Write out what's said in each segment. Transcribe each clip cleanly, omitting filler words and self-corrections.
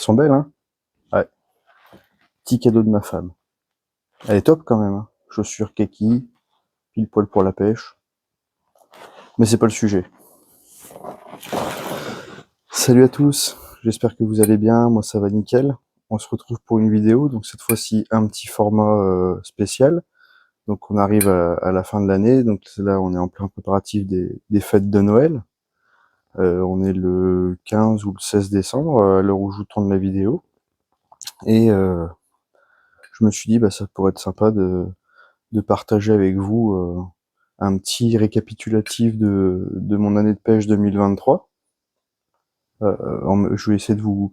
sont belles, hein. Ouais. Petit cadeau de ma femme. Elle est top quand même, hein. Chaussures kaki, pile poil pour la pêche. Mais c'est pas le sujet. Salut à tous, j'espère que vous allez bien, moi ça va nickel. On se retrouve pour une vidéo, donc cette fois-ci un petit format spécial. Donc on arrive à la fin de l'année, donc là on est en plein préparatif des fêtes de Noël. On est le 15 ou le 16 décembre, à l'heure où je vous tourne la vidéo. Et je me suis dit, bah, ça pourrait être sympa de partager avec vous un petit récapitulatif de mon année de pêche 2023. Je vais essayer de vous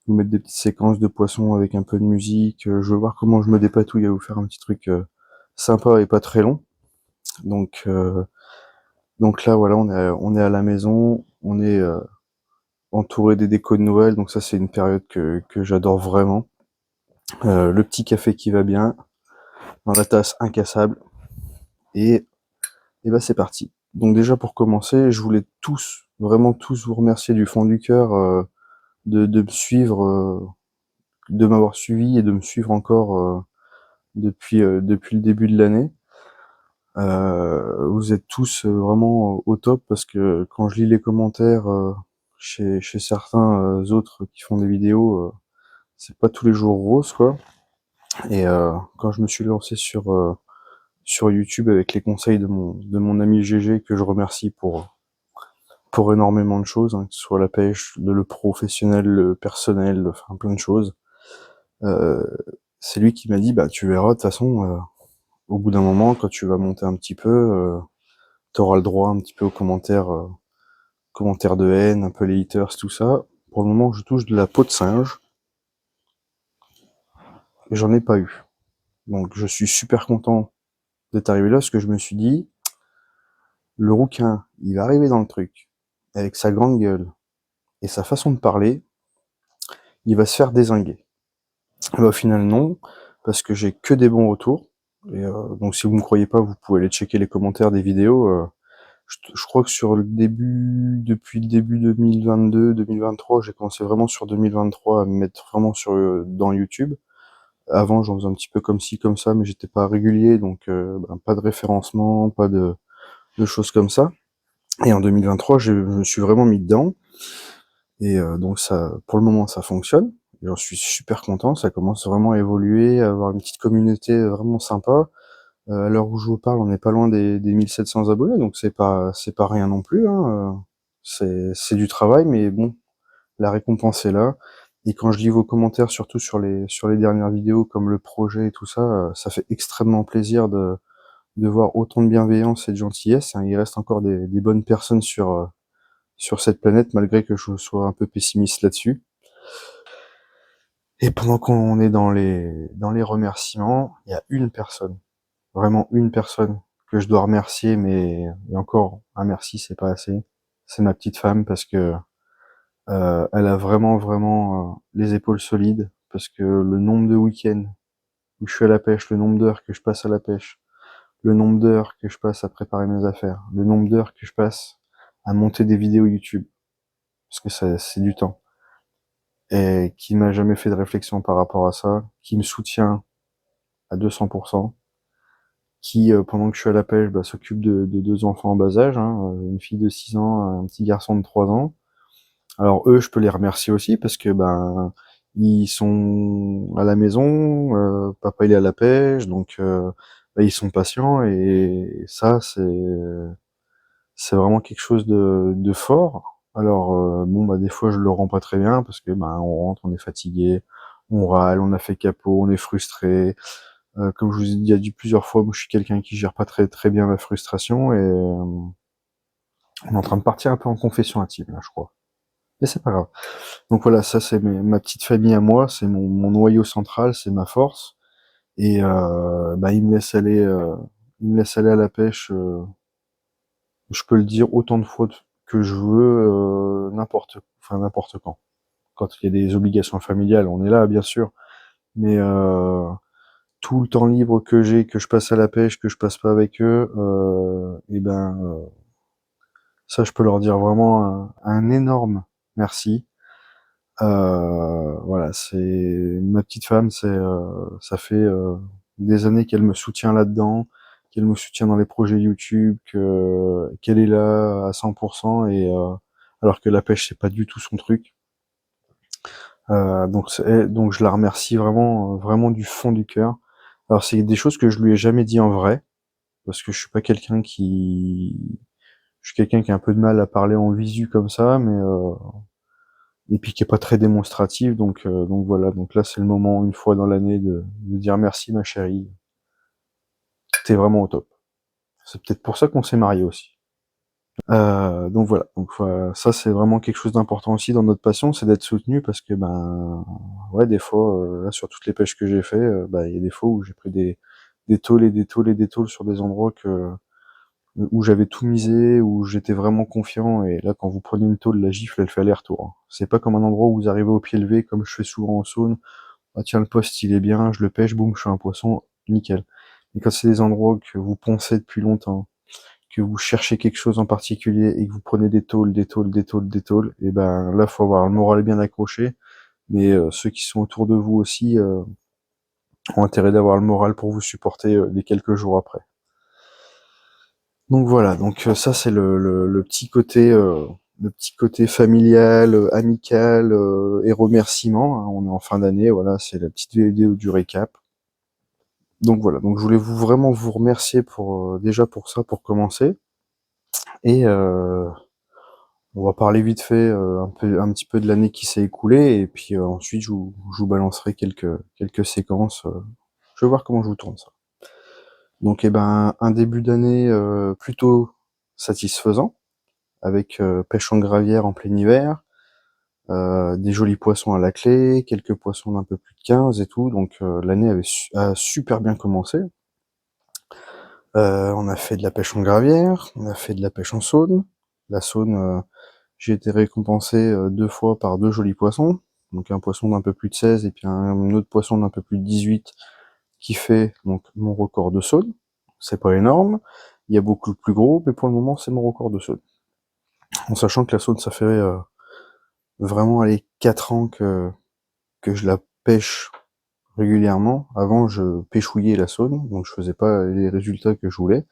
mettre des petites séquences de poissons avec un peu de musique. Je vais voir comment je me dépatouille à vous faire un petit truc sympa et pas très long. Donc là, voilà, on est à la maison, on est entouré des décos de Noël, donc ça c'est une période que j'adore vraiment. Le petit café qui va bien, dans la tasse incassable, et bah c'est parti. Donc déjà pour commencer, je voulais tous, vraiment tous vous remercier du fond du cœur de me suivre, de m'avoir suivi et de me suivre encore depuis le début de l'année. Vous êtes tous vraiment au top parce que quand je lis les commentaires chez certains autres qui font des vidéos, c'est pas tous les jours rose quoi. Et quand je me suis lancé sur YouTube avec les conseils de mon ami GG que je remercie pour énormément de choses, hein, que ce soit la pêche, le professionnel, le personnel, enfin plein de choses. Euh, c'est lui qui m'a dit bah tu verras de toute façon au bout d'un moment quand tu vas monter un petit peu t'auras le droit un petit peu aux commentaires de haine, un peu les haters, tout ça. Pour le moment je touche de la peau de singe et j'en ai pas eu. Donc je suis super content d'être arrivé là parce que je me suis dit le rouquin il va arriver dans le truc avec sa grande gueule et sa façon de parler, il va se faire dézinguer. Et bah, au final, non, parce que j'ai que des bons retours. Et donc, si vous me croyez pas, vous pouvez aller checker les commentaires des vidéos. Je crois que depuis le début 2022, 2023, j'ai commencé vraiment sur 2023 à me mettre vraiment dans YouTube. Avant, j'en faisais un petit peu comme ci, comme ça, mais j'étais pas régulier, donc ben, pas de référencement, pas de choses comme ça. Et en 2023, je me suis vraiment mis dedans. Et donc ça, pour le moment, ça fonctionne. Et j'en suis super content. Ça commence vraiment à évoluer, à avoir une petite communauté vraiment sympa. À l'heure où je vous parle, on n'est pas loin des 1700 abonnés, donc c'est pas rien non plus. Hein. C'est du travail, mais bon, la récompense est là. Et quand je lis vos commentaires, surtout sur les dernières vidéos, comme le projet et tout ça, ça fait extrêmement plaisir de voir autant de bienveillance et de gentillesse. Hein. Il reste encore des bonnes personnes sur cette planète, malgré que je sois un peu pessimiste là-dessus. Et pendant qu'on est dans les remerciements, il y a une personne, vraiment une personne que je dois remercier, mais et encore, un merci, c'est pas assez. C'est ma petite femme parce que elle a vraiment, vraiment les épaules solides, parce que le nombre de week-ends où je suis à la pêche, le nombre d'heures que je passe à la pêche, le nombre d'heures que je passe à préparer mes affaires, le nombre d'heures que je passe à monter des vidéos YouTube, parce que c'est du temps, et qui m'a jamais fait de réflexion par rapport à ça, qui me soutient à 200%, qui, pendant que je suis à la pêche, bah, s'occupe de deux enfants en bas âge, hein, une fille de 6 ans, un petit garçon de 3 ans. Alors eux, je peux les remercier aussi parce que ben ils sont à la maison, papa il est à la pêche, donc bah, ils sont patients et ça c'est vraiment quelque chose de fort. Alors bon bah des fois je le rends pas très bien parce que ben on rentre, on est fatigué, on râle, on a fait capot, on est frustré. Comme je vous ai dit plusieurs fois, moi je suis quelqu'un qui gère pas très très bien la frustration et on est en train de partir un peu en confession intime là, je crois. Mais c'est pas grave. Donc voilà, ça c'est ma petite famille à moi, c'est mon noyau central, c'est ma force. Et bah il me laisse aller à la pêche. Je peux le dire autant de fois que je veux, n'importe quand. Quand il y a des obligations familiales, on est là bien sûr, mais tout le temps libre que j'ai, que je passe à la pêche, que je passe pas avec eux, et ben ça je peux leur dire vraiment un énorme merci. Voilà, c'est ma petite femme, ça fait des années qu'elle me soutient là-dedans, qu'elle me soutient dans les projets YouTube, qu'elle est là à 100% et alors que la pêche c'est pas du tout son truc. Donc je la remercie vraiment, vraiment du fond du cœur. Alors c'est des choses que je lui ai jamais dit en vrai, parce que je suis pas je suis quelqu'un qui a un peu de mal à parler en visu comme ça, mais et puis qui est pas très démonstratif, donc voilà. Donc là c'est le moment une fois dans l'année de dire merci ma chérie, t'es vraiment au top. C'est peut-être pour ça qu'on s'est mariés aussi. Donc voilà, ça c'est vraiment quelque chose d'important aussi dans notre passion, c'est d'être soutenu parce que ben ouais des fois là sur toutes les pêches que j'ai fait, bah il y a des fois où j'ai pris des tôles et des tôles et des tôles sur des endroits où j'avais tout misé, où j'étais vraiment confiant et là quand vous prenez une tôle, la gifle elle fait aller-retour, hein. C'est pas comme un endroit où vous arrivez au pied levé comme je fais souvent en saune. Ah tiens le poste il est bien, je le pêche, boum, je fais un poisson, nickel. Mais quand c'est des endroits que vous poncez depuis longtemps, que vous cherchez quelque chose en particulier et que vous prenez des tôles, des tôles, des tôles, des tôles, et ben là faut avoir le moral bien accroché, mais ceux qui sont autour de vous aussi ont intérêt d'avoir le moral pour vous supporter les quelques jours après. Donc voilà, donc ça c'est le petit côté familial, amical et remerciement, hein. On est en fin d'année, voilà, c'est la petite vidéo du récap. Donc voilà, donc je voulais vraiment vous remercier pour déjà pour ça, pour commencer. Et on va parler vite fait un petit peu de l'année qui s'est écoulée, et puis ensuite je vous balancerai quelques séquences. Je vais voir comment je vous tourne ça. Donc un début d'année plutôt satisfaisant, avec pêche en gravière en plein hiver, des jolis poissons à la clé, quelques poissons d'un peu plus de 15 et tout, donc l'année a super bien commencé. On a fait de la pêche en gravière, on a fait de la pêche en saune. La saune, j'ai été récompensé 2 fois par 2 jolis poissons, donc un poisson d'un peu plus de 16 et puis un autre poisson d'un peu plus de 18 qui fait donc mon record de saune. C'est pas énorme, il y a beaucoup plus gros, mais pour le moment c'est mon record de saune. En sachant que la saune ça fait vraiment aller 4 ans que je la pêche régulièrement. Avant je pêchouillais la saune, donc je faisais pas les résultats que je voulais.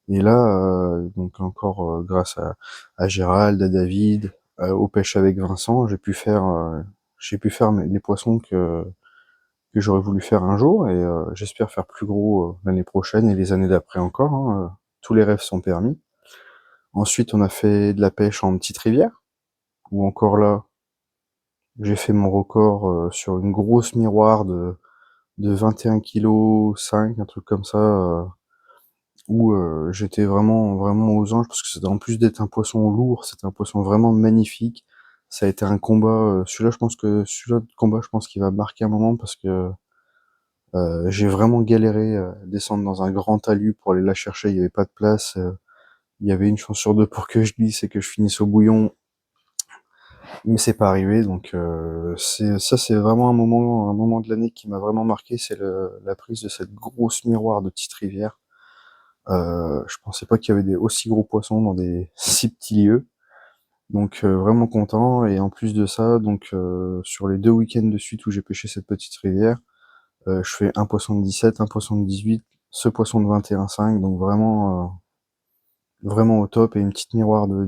Et là, donc encore grâce à Gérald, à David, aux pêches avec Vincent, j'ai pu faire les poissons que j'aurais voulu faire un jour, et j'espère faire plus gros l'année prochaine et les années d'après encore, hein. Tous les rêves sont permis. Ensuite, on a fait de la pêche en petite rivière, où encore là, j'ai fait mon record sur une grosse miroir de 21 kg 5, un truc comme ça, où j'étais vraiment vraiment aux anges parce que c'était en plus d'être un poisson lourd, c'était un poisson vraiment magnifique. Ça a été un combat, celui-là de combat, je pense qu'il va marquer un moment parce que j'ai vraiment galéré à descendre dans un grand talus pour aller la chercher, il y avait pas de place, il y avait une chance sur deux pour que je glisse et que je finisse au bouillon, mais c'est pas arrivé. Donc c'est vraiment un moment de l'année qui m'a vraiment marqué, c'est la prise de cette grosse miroir de petite rivière. Je pensais pas qu'il y avait des aussi gros poissons dans des si petits lieux. Donc vraiment content. Et en plus de ça, donc sur les 2 week-ends de suite où j'ai pêché cette petite rivière, je fais un poisson de 17, un poisson de 18, ce poisson de 21,5, donc vraiment au top, et une petite miroir de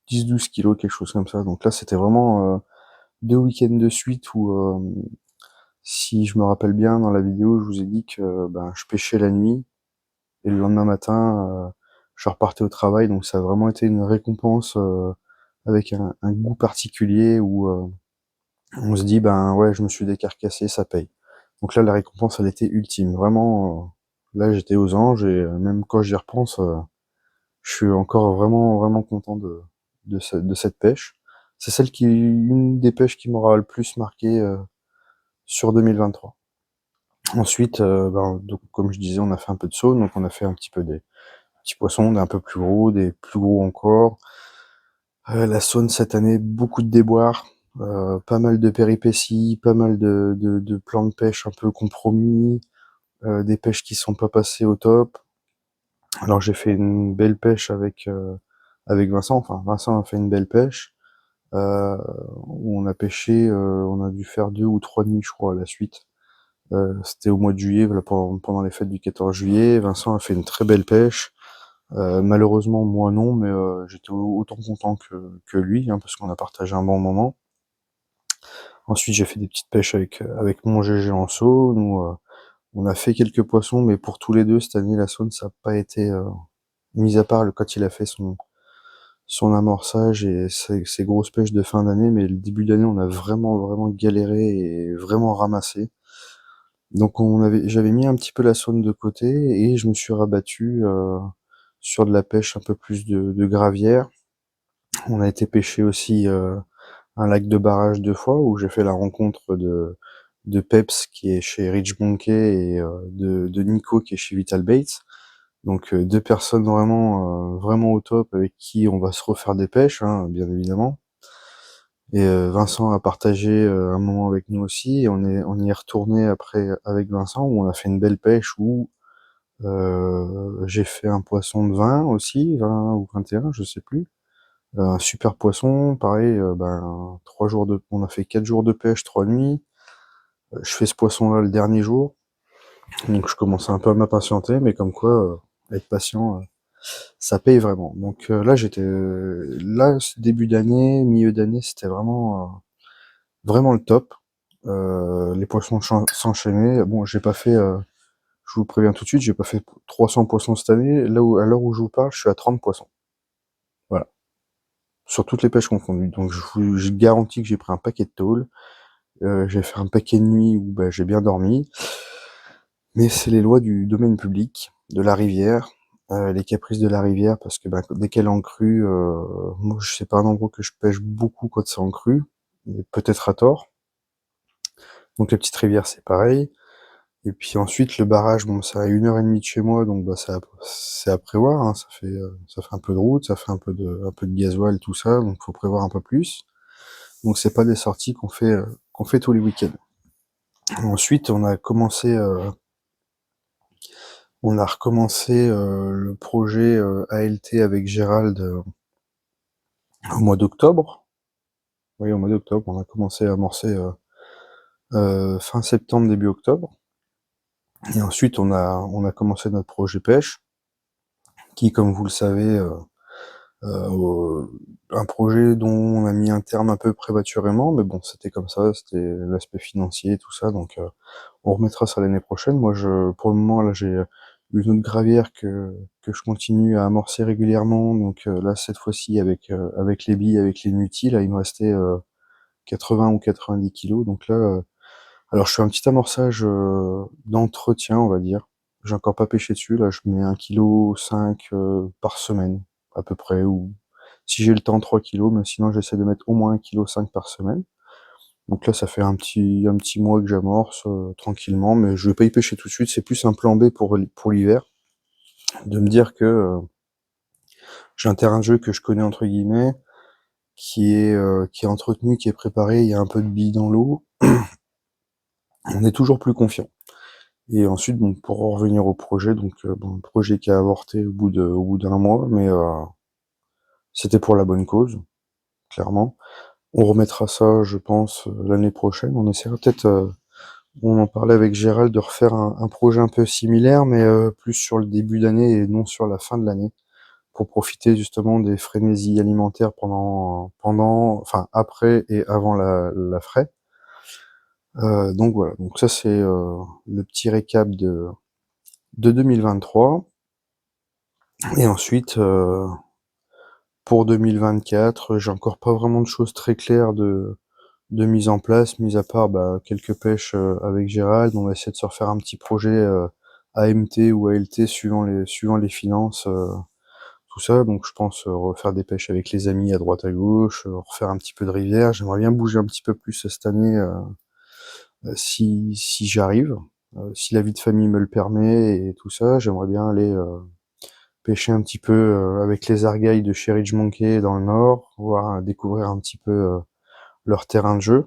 10-12 kilos, quelque chose comme ça. Donc là c'était vraiment 2 week-ends de suite où si je me rappelle bien dans la vidéo, je vous ai dit que ben, je pêchais la nuit, et le lendemain matin, je repartais au travail, donc ça a vraiment été une récompense avec un goût particulier où on se dit ben ouais, je me suis décarcassé, ça paye. Donc là, la récompense, elle était ultime. Vraiment, là, j'étais aux anges, et même quand j'y repense, je suis encore vraiment vraiment content de cette pêche. C'est une des pêches qui m'aura le plus marqué sur 2023. Ensuite, donc, comme je disais, on a fait un peu de saune, donc on a fait un petit peu des petits poissons, des un peu plus gros, des plus gros encore. La Saône cette année, beaucoup de déboires, pas mal de péripéties, pas mal de plans de pêche un peu compromis, des pêches qui sont pas passées au top. Alors j'ai fait une belle pêche avec Vincent, enfin Vincent a fait une belle pêche. euh, où on a pêché, on a dû faire 2 ou 3 nuits, je crois, à la suite. C'était au mois de juillet, voilà, pendant les fêtes du 14 juillet. Vincent a fait une très belle pêche. Malheureusement, moi non, mais j'étais autant content que lui, hein, parce qu'on a partagé un bon moment. Ensuite, j'ai fait des petites pêches avec mon GG en seau. Nous, on a fait quelques poissons, mais pour tous les deux, cette année, la saune, ça n'a pas été, mis à part quand il a fait son amorçage et ses grosses pêches de fin d'année, mais le début d'année, on a vraiment, vraiment galéré et vraiment ramassé. Donc j'avais mis un petit peu la saune de côté et je me suis rabattu sur de la pêche un peu plus de gravière. On a été pêcher aussi un lac de barrage 2 fois où j'ai fait la rencontre de Peps qui est chez Rich Monkey et de Nico qui est chez Vital Baits. Donc 2 personnes vraiment vraiment au top avec qui on va se refaire des pêches, hein, bien évidemment. Et Vincent a partagé un moment avec nous aussi. Et on y est retourné après avec Vincent où on a fait une belle pêche où j'ai fait un poisson de 20 aussi, 20 ou 21, je sais plus. Un super poisson, pareil, ben 3 jours on a fait 4 jours de pêche, 3 nuits. Je fais ce poisson-là le dernier jour, donc je commence un peu à m'impatienter, mais comme quoi être patient, ça paye vraiment. Donc là ce début d'année, milieu d'année, c'était vraiment le top. Les poissons s'enchaînaient. Bon, j'ai pas fait, je vous préviens tout de suite, j'ai pas fait 300 poissons cette année. Là où, à l'heure où je vous parle, je suis à 30 poissons. Voilà. Sur toutes les pêches confondues. Donc je garantis que j'ai pris un paquet de tôles. J'ai fait un paquet de nuits où bah, j'ai bien dormi. Mais c'est les lois du domaine public, de la rivière, les caprices de la rivière, parce que bah, dès qu'elle est en crue, moi c'est pas un endroit que je pêche beaucoup quand c'est en crue, peut-être à tort. Donc la petite rivière c'est pareil. Et puis ensuite le barrage, bon c'est à 1 heure et demie de chez moi, donc bah c'est à prévoir, hein, ça fait un peu de route, ça fait un peu de gasoil, tout ça, donc faut prévoir un peu plus. Donc c'est pas des sorties qu'on fait tous les week-ends. Ensuite on a recommencé le projet ALT avec Gérald au mois d'octobre. Oui, au mois d'octobre, on a commencé à amorcer fin septembre, début octobre. Et ensuite, on a commencé notre projet pêche, qui, comme vous le savez, un projet dont on a mis un terme un peu prématurément, mais bon, c'était comme ça, c'était l'aspect financier, tout ça, donc on remettra ça l'année prochaine. Moi, pour le moment, là, j'ai une autre gravière que je continue à amorcer régulièrement, donc là, cette fois-ci, avec les billes, avec les nutils, là, il me restait 80 ou 90 kilos, donc là, alors je fais un petit amorçage d'entretien, on va dire. J'ai encore pas pêché dessus, là je mets 1,5 kg par semaine, à peu près, ou si j'ai le temps 3 kilos, mais sinon j'essaie de mettre au moins 1,5 kg par semaine. Donc là ça fait un petit mois que j'amorce tranquillement, mais je vais pas y pêcher tout de suite, c'est plus un plan B pour l'hiver, de me dire que j'ai un terrain de jeu que je connais entre guillemets, qui est entretenu, qui est préparé, il y a un peu de billes dans l'eau, on est toujours plus confiant. Et ensuite, bon, pour en revenir au projet, donc bon, le projet qui a avorté au bout d'un mois, mais c'était pour la bonne cause, clairement. On remettra ça, je pense, l'année prochaine. On essaiera peut-être, on en parlait avec Gérald, de refaire un projet un peu similaire, mais plus sur le début d'année et non sur la fin de l'année, pour profiter justement des frénésies alimentaires enfin après et avant la fraie. Donc voilà, donc ça c'est le petit récap de 2023. Et ensuite, pour 2024, j'ai encore pas vraiment de choses très claires de mise en place, mis à part bah, quelques pêches avec Gérald. On va essayer de se refaire un petit projet AMT ou ALT suivant les finances, tout ça. Donc je pense refaire des pêches avec les amis à droite à gauche, refaire un petit peu de rivière. J'aimerais bien bouger un petit peu plus cette année si j'arrive. Si la vie de famille me le permet et tout ça, j'aimerais bien aller pêcher un petit peu avec les argailles de chez Ridge Monkey dans le nord, voir découvrir un petit peu leur terrain de jeu.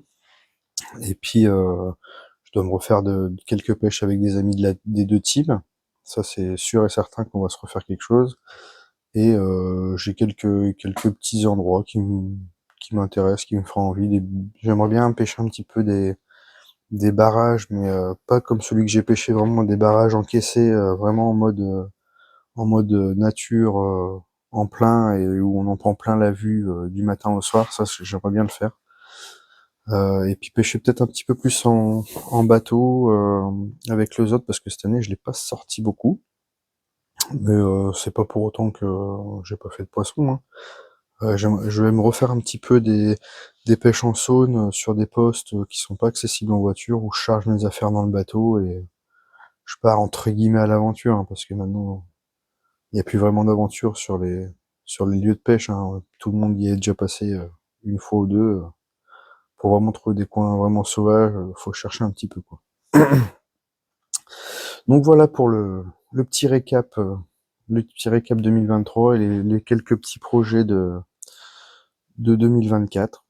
Et puis je dois me refaire de quelques pêches avec des amis des 2 teams. Ça c'est sûr et certain qu'on va se refaire quelque chose. Et j'ai quelques petits endroits qui m'intéresse, qui me fera envie. J'aimerais bien pêcher un petit peu des barrages, mais pas comme celui que j'ai pêché, vraiment des barrages encaissés, vraiment en mode nature, en plein, et où on en prend plein la vue du matin au soir. Ça, j'aimerais bien le faire. Et puis pêcher peut-être un petit peu plus en bateau avec les autres, parce que cette année je l'ai pas sorti beaucoup. Mais c'est pas pour autant que j'ai pas fait de poisson, hein. Je vais me refaire un petit peu des pêches en saune sur des postes qui sont pas accessibles en voiture, où je charge mes affaires dans le bateau et je pars entre guillemets à l'aventure, hein, parce que maintenant il n'y a plus vraiment d'aventure sur les lieux de pêche, hein. Tout le monde y est déjà passé une fois ou deux. Pour vraiment trouver des coins vraiment sauvages, faut chercher un petit peu, quoi. Donc voilà pour le petit récap 2023 et les quelques petits projets de 2024.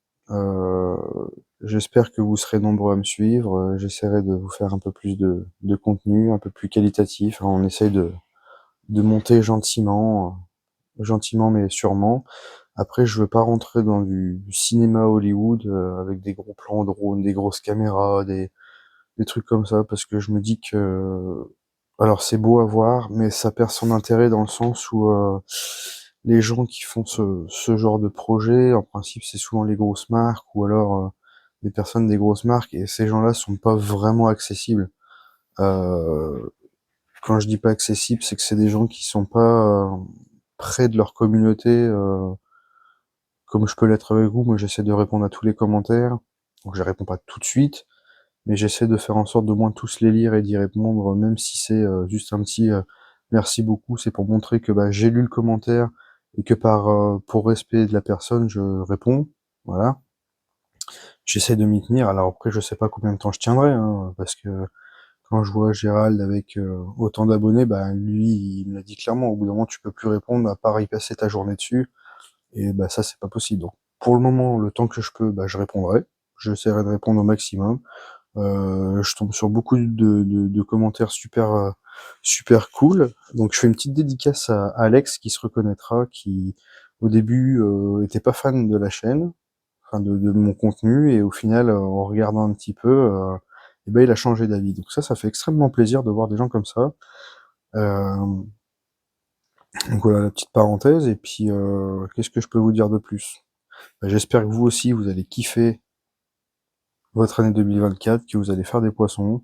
J'espère que vous serez nombreux à me suivre. J'essaierai de vous faire un peu plus de contenu, un peu plus qualitatif. On essaye de monter gentiment mais sûrement. Après, je veux pas rentrer dans du cinéma Hollywood avec des gros plans drones, des grosses caméras, des trucs comme ça, parce que je me dis que, alors c'est beau à voir, mais ça perd son intérêt dans le sens où les gens qui font ce genre de projet, en principe, c'est souvent les grosses marques ou alors des personnes des grosses marques, et ces gens-là sont pas vraiment accessibles. Euh, Quand je dis pas accessible, c'est que c'est des gens qui sont pas près de leur communauté, comme je peux l'être avec vous. Moi, j'essaie de répondre à tous les commentaires, donc je réponds pas tout de suite, mais j'essaie de faire en sorte de moins tous les lire et d'y répondre, même si c'est juste un petit merci beaucoup. C'est pour montrer que bah, j'ai lu le commentaire et que pour respect de la personne, je réponds. Voilà. J'essaie de m'y tenir. Alors après, je sais pas combien de temps je tiendrai, hein, parce que quand je vois Gérald avec autant d'abonnés, bah lui, il me l'a dit clairement. Au bout d'un moment, tu peux plus répondre à part y passer ta journée dessus. Et bah ça, c'est pas possible. Donc, pour le moment, le temps que je peux, bah je répondrai. J'essaierai de répondre au maximum. Je tombe sur beaucoup de commentaires super cool. Donc je fais une petite dédicace à Alex qui se reconnaîtra, qui au début était pas fan de la chaîne, enfin de mon contenu, et au final en regardant un petit peu, et ben il a changé d'avis. Donc ça fait extrêmement plaisir de voir des gens comme ça. Euh, donc voilà la petite parenthèse. Et puis qu'est-ce que je peux vous dire de plus? Ben, j'espère que vous aussi vous allez kiffer votre année 2024, que vous allez faire des poissons.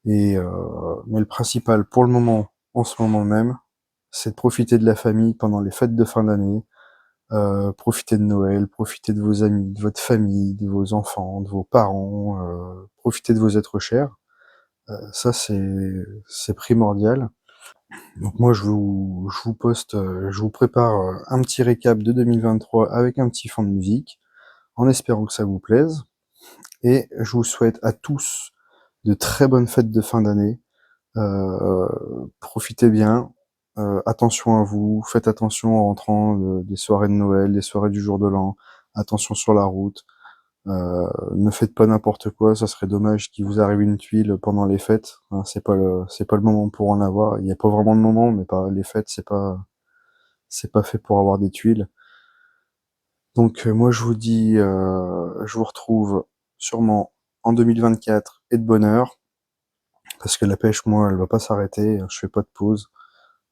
Et mais le principal pour le moment, en ce moment même, c'est de profiter de la famille pendant les fêtes de fin d'année, profiter de Noël, profiter de vos amis, de votre famille, de vos enfants, de vos parents, profiter de vos êtres chers. Ça c'est primordial. Donc moi je vous poste, je vous prépare un petit récap de 2023 avec un petit fond de musique, en espérant que ça vous plaise. Et je vous souhaite à tous de très bonnes fêtes de fin d'année. Profitez bien, attention à vous, faites attention en rentrant des soirées de Noël, des soirées du jour de l'an, attention sur la route, ne faites pas n'importe quoi, ça serait dommage qu'il vous arrive une tuile pendant les fêtes, hein, c'est pas le moment pour en avoir, il n'y a pas vraiment de moment, mais pas les fêtes, c'est pas fait pour avoir des tuiles. Donc moi je vous dis, je vous retrouve sûrement en 2024 et de bonne heure, parce que la pêche, moi, elle va pas s'arrêter, je fais pas de pause.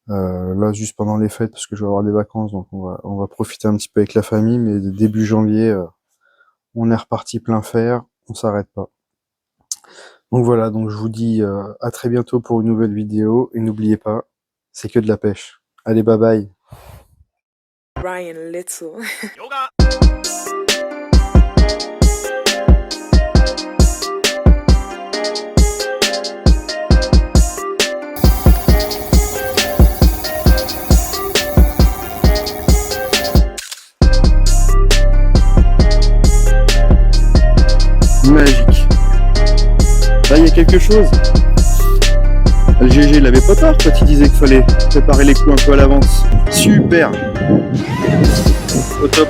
Là, juste pendant les fêtes, parce que je vais avoir des vacances, donc on va profiter un petit peu avec la famille, mais début janvier, on est reparti plein fer, on s'arrête pas. Donc voilà, donc je vous dis à très bientôt pour une nouvelle vidéo, et n'oubliez pas, c'est que de la pêche. Allez, bye bye. Ryan Little. Magique. Là, il y a quelque chose. Le GG, il avait pas tort quand il disait qu'il fallait préparer les coups un peu à l'avance. Super. Au top.